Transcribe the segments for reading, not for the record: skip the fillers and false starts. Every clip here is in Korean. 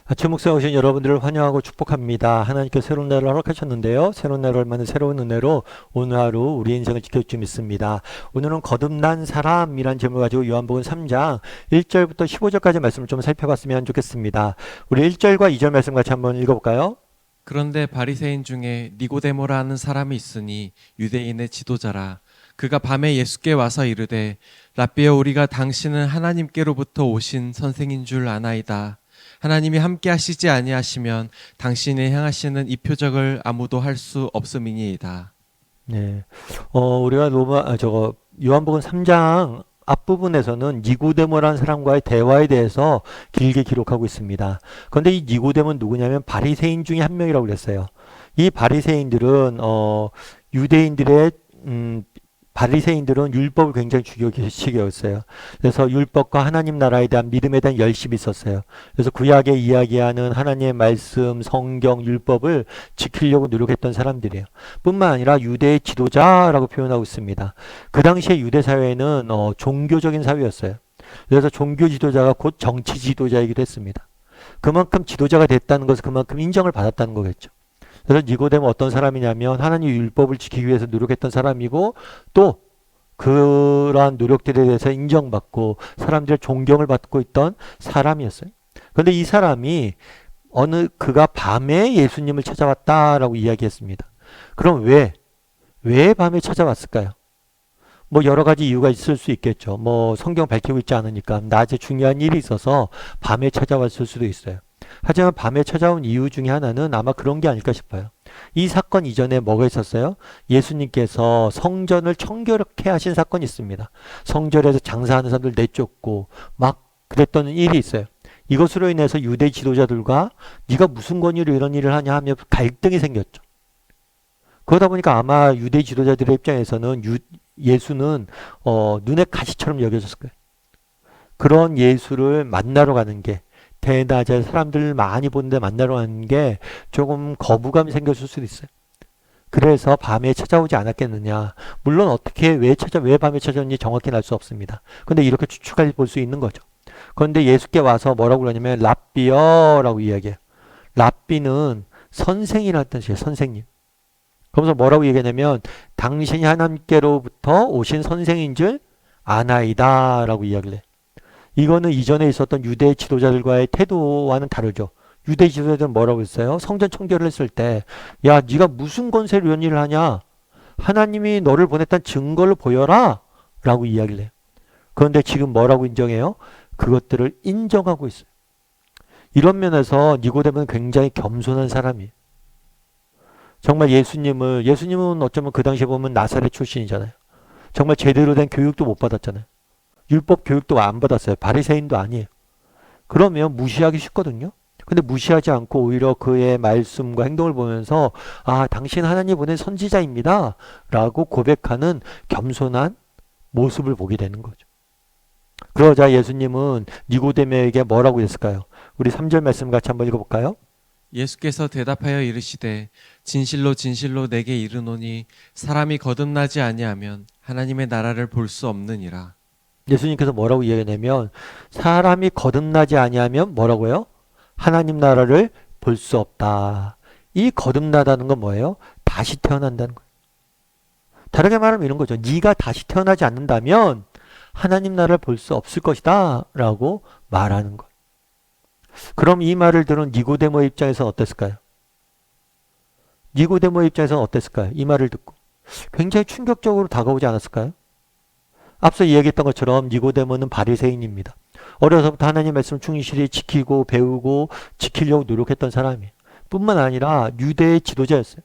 아침 목사에 오신 여러분들을 환영하고 축복합니다. 하나님께서 새로운 날을 허락하셨는데요. 새로운 날을 맞는 새로운 은혜로 오늘 하루 우리 인생을 지켜줄 줄 믿습니다. 오늘은 거듭난 사람이란 제목을 가지고 요한복음 3장 1절부터 15절까지 말씀을 좀 살펴봤으면 좋겠습니다. 우리 1절과 2절 말씀 같이 한번 읽어볼까요? 그런데 바리새인 중에 니고데모라 하는 사람이 있으니 유대인의 지도자라. 그가 밤에 예수께 와서 이르되 라삐여, 우리가 당신은 하나님께로부터 오신 선생인 줄 아나이다. 하나님이 함께 하시지 아니하시면 당신이 행하시는 이 표적을 아무도 할 수 없음이니이다. 네. 우리가 요한복음 3장 앞부분에서는 니고데모라는 사람과의 대화에 대해서 길게 기록하고 있습니다. 그런데 이 니고데모는 누구냐면 바리새인 중에 한 명이라고 그랬어요. 이 유대인들의 바리새인들은 율법을 굉장히 중요시했어요. 그래서 율법과 하나님 나라에 대한 믿음에 대한 열심이 있었어요. 그래서 구약에 이야기하는 하나님의 말씀, 성경, 율법을 지키려고 노력했던 사람들이에요. 뿐만 아니라 유대의 지도자라고 표현하고 있습니다. 그 당시에 유대 사회는 종교적인 사회였어요. 그래서 종교 지도자가 곧 정치 지도자이기도 했습니다. 그만큼 지도자가 됐다는 것은 그만큼 인정을 받았다는 거겠죠. 그래서 니고데모 어떤 사람이냐면 하나님 율법을 지키기 위해서 노력했던 사람이고, 또 그러한 노력들에 대해서 인정받고 사람들의 존경을 받고 있던 사람이었어요. 그런데 이 사람이 그가 밤에 예수님을 찾아왔다라고 이야기했습니다. 그럼 왜 밤에 찾아왔을까요? 뭐 여러 가지 이유가 있을 수 있겠죠. 뭐 성경 밝히고 있지 않으니까 낮에 중요한 일이 있어서 밤에 찾아왔을 수도 있어요. 하지만 밤에 찾아온 이유 중에 하나는 아마 그런 게 아닐까 싶어요. 이 사건 이전에 뭐가 있었어요? 예수님께서 성전을 청결케 하신 사건이 있습니다. 성전에서 장사하는 사람들 내쫓고 막 그랬던 일이 있어요. 이것으로 인해서 유대 지도자들과 네가 무슨 권위로 이런 일을 하냐 하며 갈등이 생겼죠. 그러다 보니까 아마 유대 지도자들의 입장에서는 예수는 눈의 가시처럼 여겨졌을 거예요. 그런 예수를 만나러 가는 게, 대낮에 사람들 많이 보는데 만나러 가는 게 조금 거부감이 생겼을 수도 있어요. 그래서 밤에 찾아오지 않았겠느냐. 물론 왜 밤에 찾아오는지 정확히는 알 수 없습니다. 근데 이렇게 추측해 볼 수 있는 거죠. 그런데 예수께 와서 뭐라고 그러냐면 랍비여라고 이야기해요. 랍비는 선생이라는 뜻이에요. 선생님. 그러면서 뭐라고 얘기하냐면 당신이 하나님께로부터 오신 선생인 줄 아나이다 라고 이야기를 해요. 이거는 이전에 있었던 유대 지도자들과의 태도와는 다르죠. 유대 지도자들은 뭐라고 했어요? 성전 청결을 했을 때, 야, 네가 무슨 권세로 이런 일을 하냐? 하나님이 너를 보냈다는 증거를 보여라 라고 이야기를 해요. 그런데 지금 뭐라고 인정해요? 그것들을 인정하고 있어요. 이런 면에서 니고데모는 굉장히 겸손한 사람이에요. 정말 예수님은 어쩌면 그 당시에 보면 나사렛 출신이잖아요. 정말 제대로 된 교육도 못 받았잖아요. 율법 교육도 안 받았어요. 바리새인도 아니에요. 그러면 무시하기 쉽거든요. 근데 무시하지 않고 오히려 그의 말씀과 행동을 보면서 당신 하나님 보낸 선지자입니다 라고 고백하는 겸손한 모습을 보게 되는 거죠. 그러자 예수님은 니고데모에게 뭐라고 했을까요? 우리 3절 말씀 같이 한번 읽어볼까요? 예수께서 대답하여 이르시되 진실로 진실로 내게 이르노니 사람이 거듭나지 아니하면 하나님의 나라를 볼 수 없느니라. 예수님께서 뭐라고 이야기하냐면 사람이 거듭나지 아니하면 뭐라고요? 하나님 나라를 볼 수 없다. 이 거듭나다는 건 뭐예요? 다시 태어난다는 거예요. 다르게 말하면 이런 거죠. 네가 다시 태어나지 않는다면 하나님 나라를 볼 수 없을 것이다 라고 말하는 거예요. 그럼 이 말을 들은 니고데모 입장에서는 어땠을까요? 니고데모 입장에서는 어땠을까요? 이 말을 듣고 굉장히 충격적으로 다가오지 않았을까요? 앞서 이야기했던 것처럼 니고데모는 바리새인입니다. 어려서부터 하나님 말씀을 충실히 지키고 배우고 지키려고 노력했던 사람이에요. 뿐만 아니라 유대의 지도자였어요.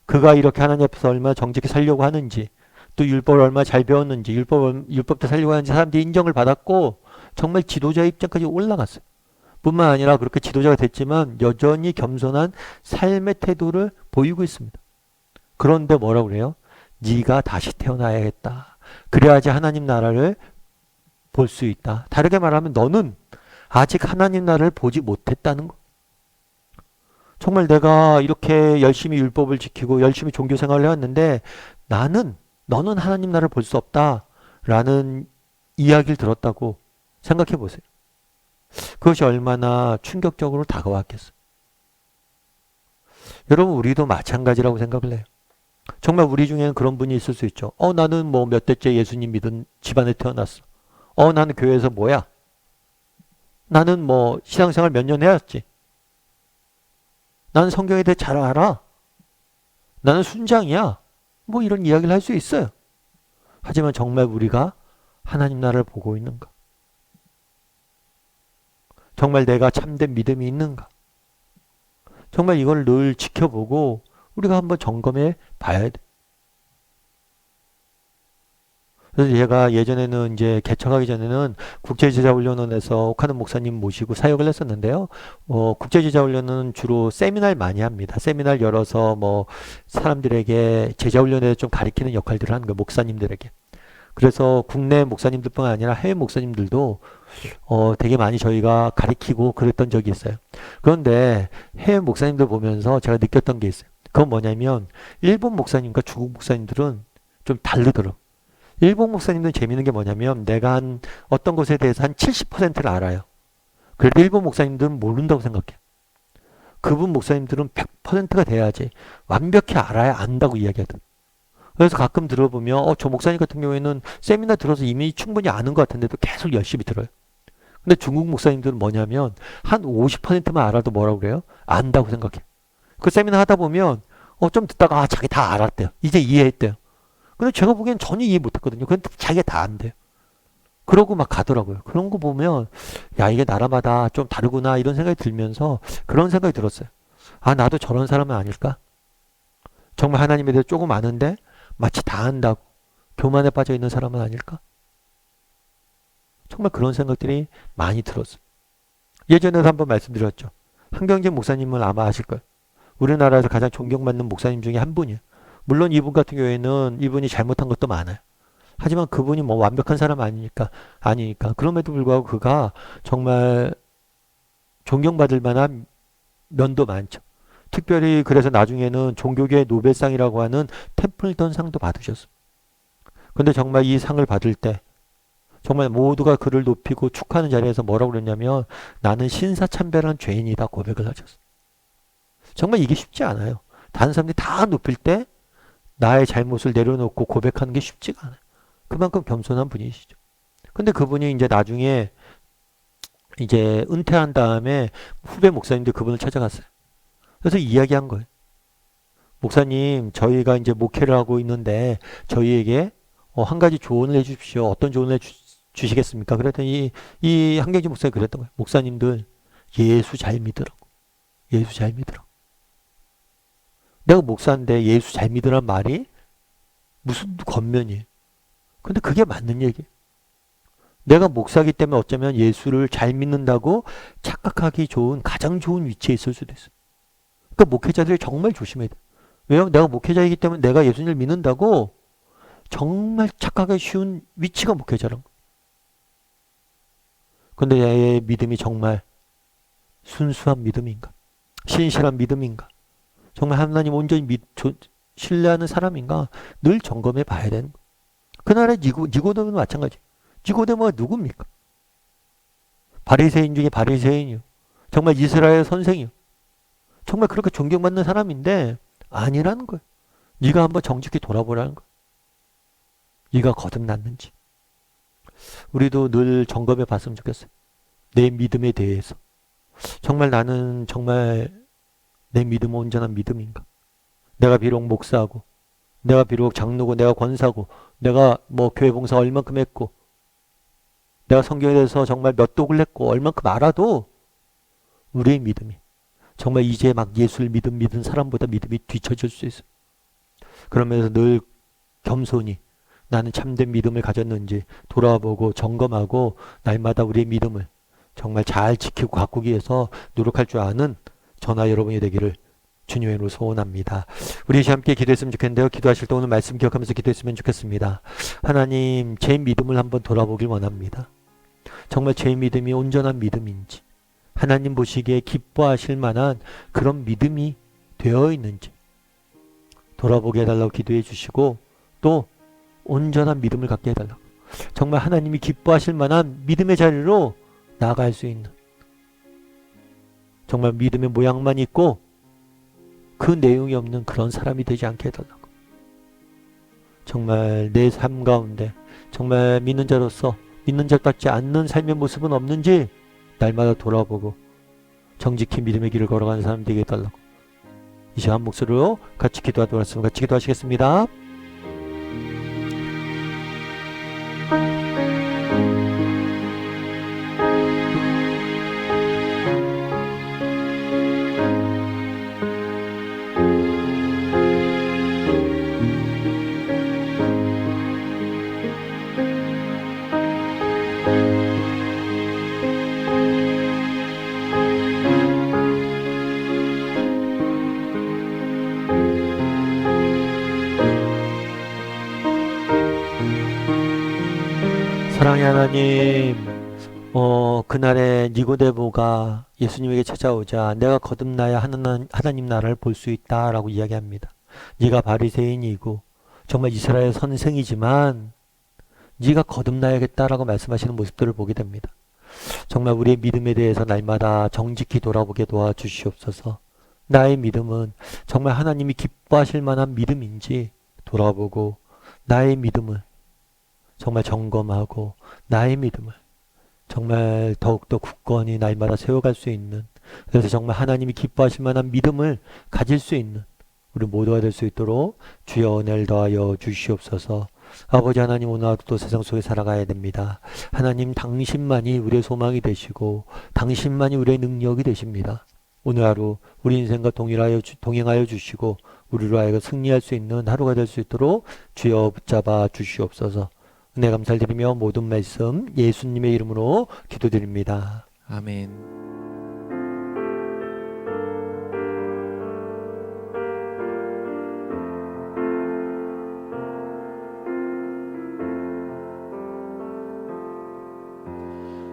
그가 이렇게 하나님 앞에서 얼마나 정직히 살려고 하는지, 또 율법을 얼마나 잘 배웠는지, 율법도 살려고 하는지 사람들이 인정을 받았고 정말 지도자 입장까지 올라갔어요. 뿐만 아니라 그렇게 지도자가 됐지만 여전히 겸손한 삶의 태도를 보이고 있습니다. 그런데 뭐라고 그래요? 네가 다시 태어나야겠다. 그래야지 하나님 나라를 볼 수 있다. 다르게 말하면 너는 아직 하나님 나라를 보지 못했다는 거. 정말 내가 이렇게 열심히 율법을 지키고 열심히 종교 생활을 해왔는데 너는 하나님 나라를 볼 수 없다라는 이야기를 들었다고 생각해 보세요. 그것이 얼마나 충격적으로 다가왔겠어요. 여러분, 우리도 마찬가지라고 생각을 해요. 정말 우리 중에는 그런 분이 있을 수 있죠. 나는 뭐 몇 대째 예수님 믿은 집안에 태어났어. 나는 교회에서 뭐야? 나는 뭐 신앙생활 몇 년 해왔지. 나는 성경에 대해 잘 알아. 나는 순장이야. 뭐 이런 이야기를 할 수 있어요. 하지만 정말 우리가 하나님 나라를 보고 있는가? 정말 내가 참된 믿음이 있는가? 정말 이걸 늘 지켜보고 우리가 한번 점검해 봐야 돼. 그래서 제가 예전에는 이제 개척하기 전에는 국제제자훈련원에서 옥하는 목사님 모시고 사역을 했었는데요. 국제제자훈련은 주로 세미나를 많이 합니다. 세미나를 열어서 뭐 사람들에게 제자훈련에 대해서 좀 가르치는 역할들을 하는 거예요. 목사님들에게. 그래서 국내 목사님들뿐 아니라 해외 목사님들도 되게 많이 저희가 가르치고 그랬던 적이 있어요. 그런데 해외 목사님들 보면서 제가 느꼈던 게 있어요. 그건 뭐냐면 일본 목사님과 중국 목사님들은 좀 다르더라고요. 일본 목사님들은 재밌는 게 뭐냐면 내가 한 어떤 것에 대해서 한 70%를 알아요. 그래도 일본 목사님들은 모른다고 생각해요. 그분 목사님들은 100%가 돼야지 완벽히 알아야 안다고 이야기하더라고요. 그래서 가끔 들어보면 저 목사님 같은 경우에는 세미나 들어서 이미 충분히 아는 것 같은데도 계속 열심히 들어요. 근데 중국 목사님들은 뭐냐면 한 50%만 알아도 뭐라고 그래요? 안다고 생각해요. 그 세미나 하다 보면 좀 듣다가 자기 다 알았대요. 이제 이해했대요. 근데 제가 보기엔 전혀 이해 못했거든요. 근데 자기가 다 안돼요. 그러고 막 가더라고요. 그런 거 보면 야, 이게 나라마다 좀 다르구나 이런 생각이 들면서 그런 생각이 들었어요. 나도 저런 사람은 아닐까? 정말 하나님에 대해 조금 아는데 마치 다 안다고 교만에 빠져 있는 사람은 아닐까? 정말 그런 생각들이 많이 들었어요. 예전에도 한번 말씀드렸죠. 한경진 목사님은 아마 아실 거예요. 우리나라에서 가장 존경받는 목사님 중에 한 분이에요. 물론 이분 같은 경우에는 이분이 잘못한 것도 많아요. 하지만 그분이 뭐 완벽한 사람 아니니까. 그럼에도 불구하고 그가 정말 존경받을 만한 면도 많죠. 특별히 그래서 나중에는 종교계의 노벨상이라고 하는 템플턴 상도 받으셨어요. 근데 정말 이 상을 받을 때 정말 모두가 그를 높이고 축하하는 자리에서 뭐라고 그랬냐면 나는 신사참배한 죄인이다 고백을 하셨어요. 정말 이게 쉽지 않아요. 다른 사람들이 다 높일 때 나의 잘못을 내려놓고 고백하는 게 쉽지가 않아요. 그만큼 겸손한 분이시죠. 근데 그분이 이제 나중에 이제 은퇴한 다음에 후배 목사님들 그분을 찾아갔어요. 그래서 이야기한 거예요. 목사님, 저희가 이제 목회를 하고 있는데 저희에게 한 가지 조언을 해주십시오. 어떤 조언을 주시겠습니까? 그랬더니 이 한경진 목사님이 그랬던 거예요. 목사님들 예수 잘 믿으라고. 예수 잘 믿으라고. 내가 목사인데 예수 잘 믿으란 말이 무슨 겉면이에요. 근데 그게 맞는 얘기예요. 내가 목사기 때문에 어쩌면 예수를 잘 믿는다고 착각하기 좋은 가장 좋은 위치에 있을 수도 있어요. 그러니까 목회자들이 정말 조심해야 돼요. 왜요? 내가 목회자이기 때문에 내가 예수님을 믿는다고 정말 착각하기 쉬운 위치가 목회자라는 거예요. 근데 내 믿음이 정말 순수한 믿음인가? 신실한 믿음인가? 정말 하나님 온전히 신뢰하는 사람인가? 늘 점검해 봐야 되는 거예요. 그날의 니고데모는 마찬가지. 니고데모가 누굽니까? 바리새인 중에 바리새인이요. 정말 이스라엘 선생이요. 정말 그렇게 존경받는 사람인데 아니라는 거예요. 네가 한번 정직히 돌아보라는 거예요. 네가 거듭났는지. 우리도 늘 점검해 봤으면 좋겠어요. 내 믿음에 대해서. 정말 나는 정말 내 믿음은 온전한 믿음인가? 내가 비록 목사고, 내가 비록 장로고, 내가 권사고, 내가 뭐 교회 봉사 얼만큼 했고, 내가 성경에 대해서 정말 몇 독을 했고, 얼만큼 알아도 우리의 믿음이 정말 이제 막 예수를 믿은 사람보다 믿음이 뒤처질 수 있어요. 그러면서 늘 겸손히 나는 참된 믿음을 가졌는지 돌아보고 점검하고 날마다 우리의 믿음을 정말 잘 지키고 가꾸기 위해서 노력할 줄 아는 저나 여러분이 되기를 주님의 이름으로 소원합니다. 우리 함께 기도했으면 좋겠는데요. 기도하실 때 오늘 말씀 기억하면서 기도했으면 좋겠습니다. 하나님, 제 믿음을 한번 돌아보길 원합니다. 정말 제 믿음이 온전한 믿음인지, 하나님 보시기에 기뻐하실 만한 그런 믿음이 되어 있는지 돌아보게 해달라고 기도해 주시고, 또 온전한 믿음을 갖게 해달라고, 정말 하나님이 기뻐하실 만한 믿음의 자리로 나아갈 수 있는 정말 믿음의 모양만 있고 그 내용이 없는 그런 사람이 되지 않게 해달라고. 정말 내 삶 가운데 정말 믿는 자로서 믿는 자답지 않는 삶의 모습은 없는지 날마다 돌아보고 정직히 믿음의 길을 걸어가는 사람 되게 해달라고. 이 시간 목소리로 같이 기도하도록 하겠습니다. 같이 기도하시겠습니다. 사랑의 하나님, 그날에 니고데모가 예수님에게 찾아오자 내가 거듭나야 하나님 나라를 볼 수 있다라고 이야기합니다. 네가 바리새인이고 정말 이스라엘 선생이지만 네가 거듭나야겠다라고 말씀하시는 모습들을 보게 됩니다. 정말 우리의 믿음에 대해서 날마다 정직히 돌아보게 도와주시옵소서. 나의 믿음은 정말 하나님이 기뻐하실 만한 믿음인지 돌아보고 나의 믿음을 정말 점검하고 나의 믿음을 정말 더욱더 굳건히 날마다 세워갈 수 있는, 그래서 정말 하나님이 기뻐하실 만한 믿음을 가질 수 있는 우리 모두가 될 수 있도록 주여 은혜를 더하여 주시옵소서. 아버지 하나님, 오늘 하루도 세상 속에 살아가야 됩니다. 하나님, 당신만이 우리의 소망이 되시고 당신만이 우리의 능력이 되십니다. 오늘 하루 우리 인생과 동행하여 주시고 우리로 하여금 승리할 수 있는 하루가 될 수 있도록 주여 붙잡아 주시옵소서. 은혜 감사드리며 모든 말씀 예수님의 이름으로 기도드립니다. 아멘.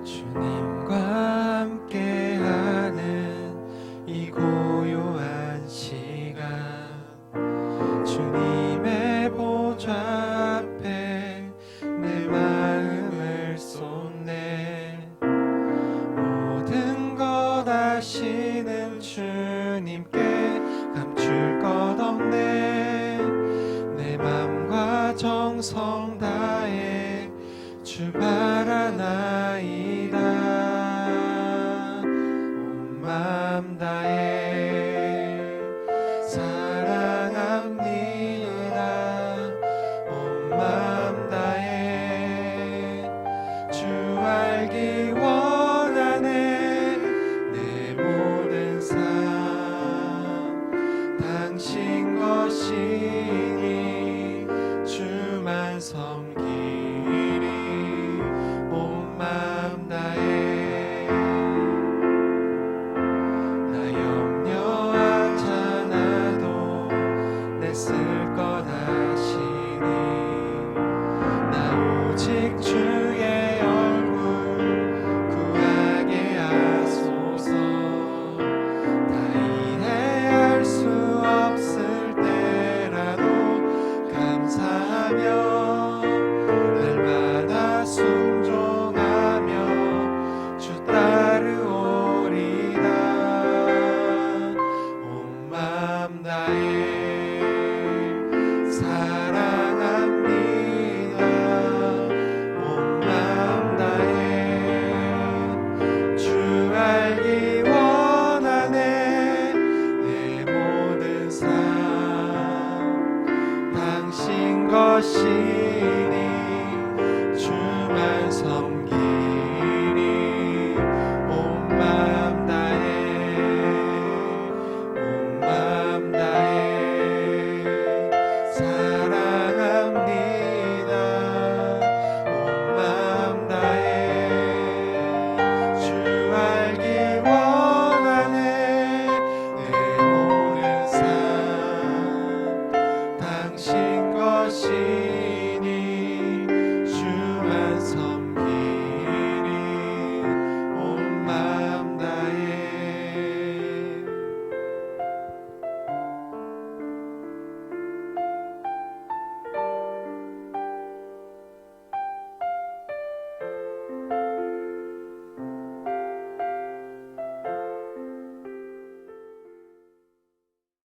주님과 함께하는 이 고요한 시간, 주님의 보좌 앞에 내 마음을 쏟네. 모든 것 아시는 주님께 감출 것 없네. 내 맘과 정성 다해 주